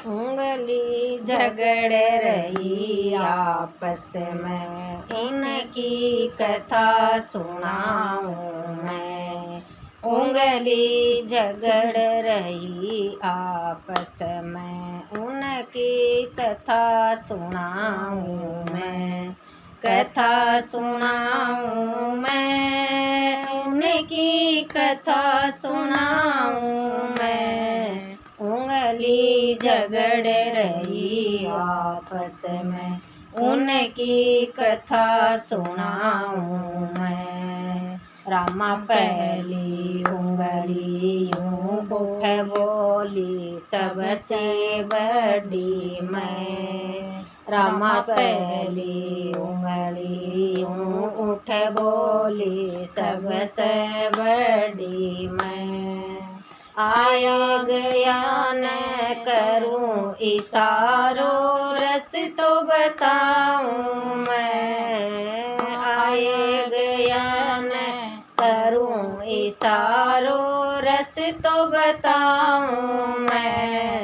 उंगली झगड़ रही आपस में, इनकी कथा सुनाऊं मैं। उंगली झगड़ रही आपस में, उनकी कथा सुनाऊं मैं। कथा सुनाऊं मैं, उनकी कथा सुनाऊं मैं। उंगली झगड़ रही आपस में, उनकी कथा सुनाऊं मैं। रामा पहली उंगली यूं उठ बोली, सबसे बड़ी मैं। रामा पहली उंगली यूं उठ बोली, सबसे बड़ी मैं। आया गया न करूं इशारों, रस तो बताऊं मैं। आया गया न करूं इशारों, रस तो बताऊं मैं।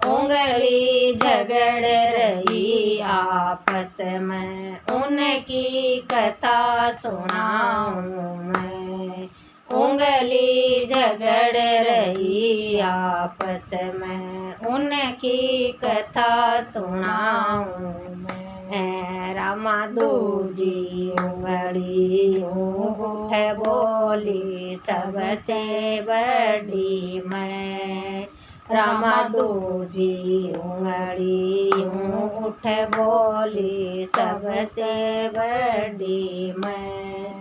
उंगली झगड़ रही आपस में, उनकी कथा सुनाऊं मैं। उंगली झगड़ रही आपस में, उनकी कथा सुनाऊं मैं। रामा दूजी उंगली यूं उठ बोली, सबसे बड़ी मैं। रामा दूजी उंगली यूं उठ बोली, सबसे बड़ी मैं।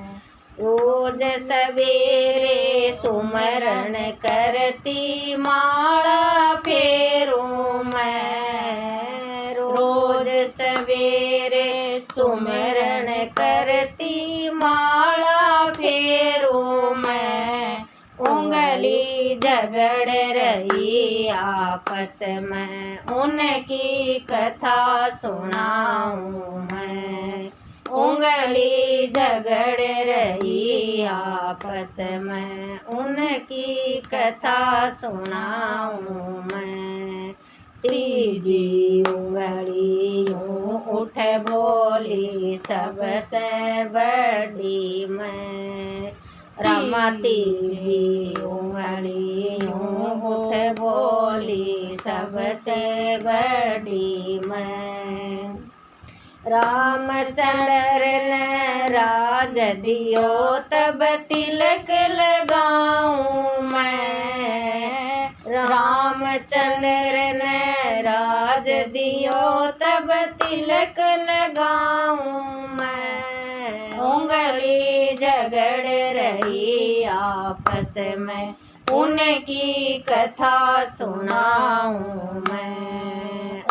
रोज सवेरे सुमरण करती, माला फेरूं मैं। रोज सवेरे सुमरण करती, माला फेरूं मैं। उंगली झगड़ रही आपस में, उनकी कथा सुनाऊं मैं। उंगली झगड़ रही आपस में, उनकी कथा सुनाऊं मैं। तीजी उंगली यूं उठ बोली, सबसे बड़ी मैं। रामा तीजी उंगली यूं उठ बोली, सबसे बड़ी मैं। रामचंद्र ने राज दियो, तब तिलक लगाऊं मैं। रामचंद्र ने राज दियो, तब तिलक लगाऊं मैं। उंगली झगड़ रही आपस में, उनकी कथा सुनाऊं मैं।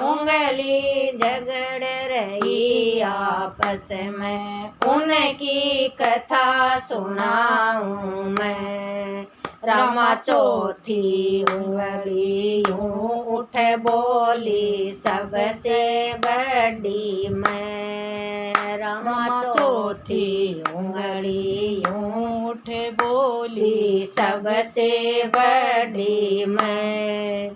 उंगली झगड़ रही आपस में, उनकी कथा सुनाऊं मैं। रामा चौथी उंगली यूं उठ बोली, सबसे बड़ी मैं। रामा चौथी उंगली यूं उठ बोली, सबसे बड़ी मैं।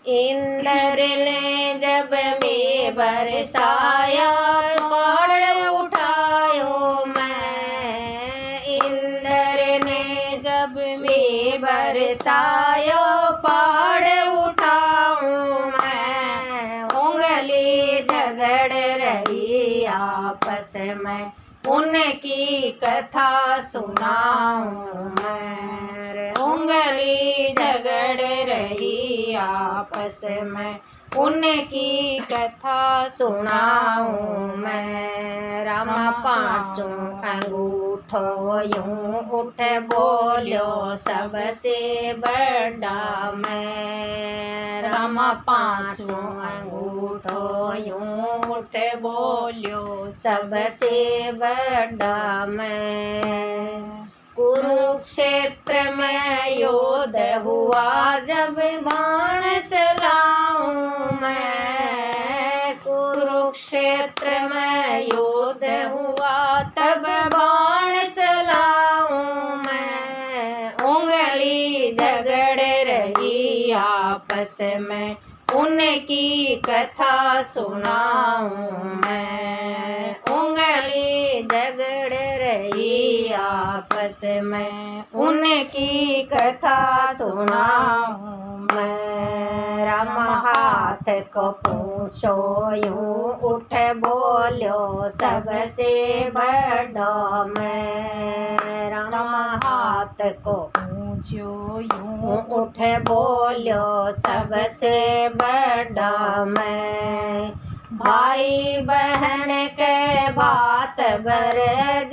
इंद्र ने जब मैं बरसाया, पहाड़ उठायो मैं। इंद्र ने जब मैं बरसायो, पहाड़ उठाऊं मैं। उंगली झगड़ रही आपस में, उनकी कथा सुनाऊं मैं। उंगली झगड़ रही आपस में, उनकी कथा सुनाऊं मैं। रामा पांचों अंगूठों यूं उठ बोलियो, सबसे बड़ा मैं। रामा पांचों अंगूठों यूं उठ बोलियो, सबसे बड़ा मैं। कुरुक्षेत्र में युद्ध हुआ, जब बाण चलाऊं मैं। कुरुक्षेत्र में युद्ध हुआ, तब बाण चलाऊं मैं। उंगली झगड़ रही आपस में, उनकी कथा सुनाऊं मैं। उंगली झगड़ रही आपस में, उनकी कथा सुनाऊं मैं। राम हाथ को पूछो यूं उठ बोलो सबसे बड़ा मैं। राम हाथ को पूछो यूं उठ बोलो सबसे बड़ा मैं। भाई बहन के बात बर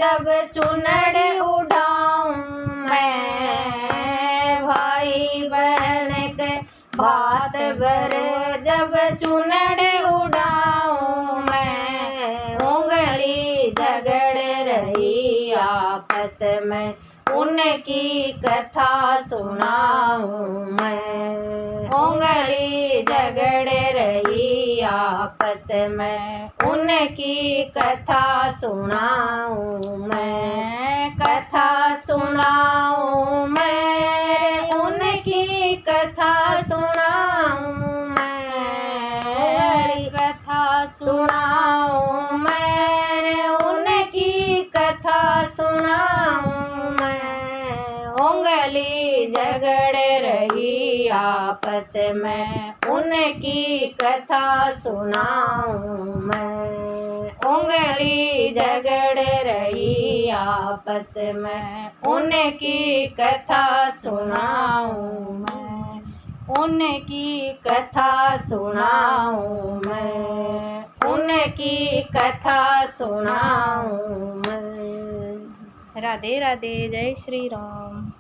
जब चुनड़ उड़ाऊं मैं। भाई बहन के बात बर जब चुनड़ उड़ाऊं मैं। उंगली झगड़ रही आपस में, उनकी कथा सुनाऊं मैं। उंगली झगड़ रही आपस में, उनकी कथा सुनाऊं मैं। कथा सुनाऊं मैं, उनकी कथा सुनाऊं मैं। कथा सुनाऊं मैं, उनकी कथा सुनाऊं मैं। उंगली झगड़ रही आपस में, उनकी कथा सुनाऊं मैं। उंगली झगड़ रही आपस में, उनकी कथा सुनाऊं मैं। उनकी कथा सुनाऊं मैं। उनकी कथा सुनाऊं मैं। राधे राधे। जय श्री राम।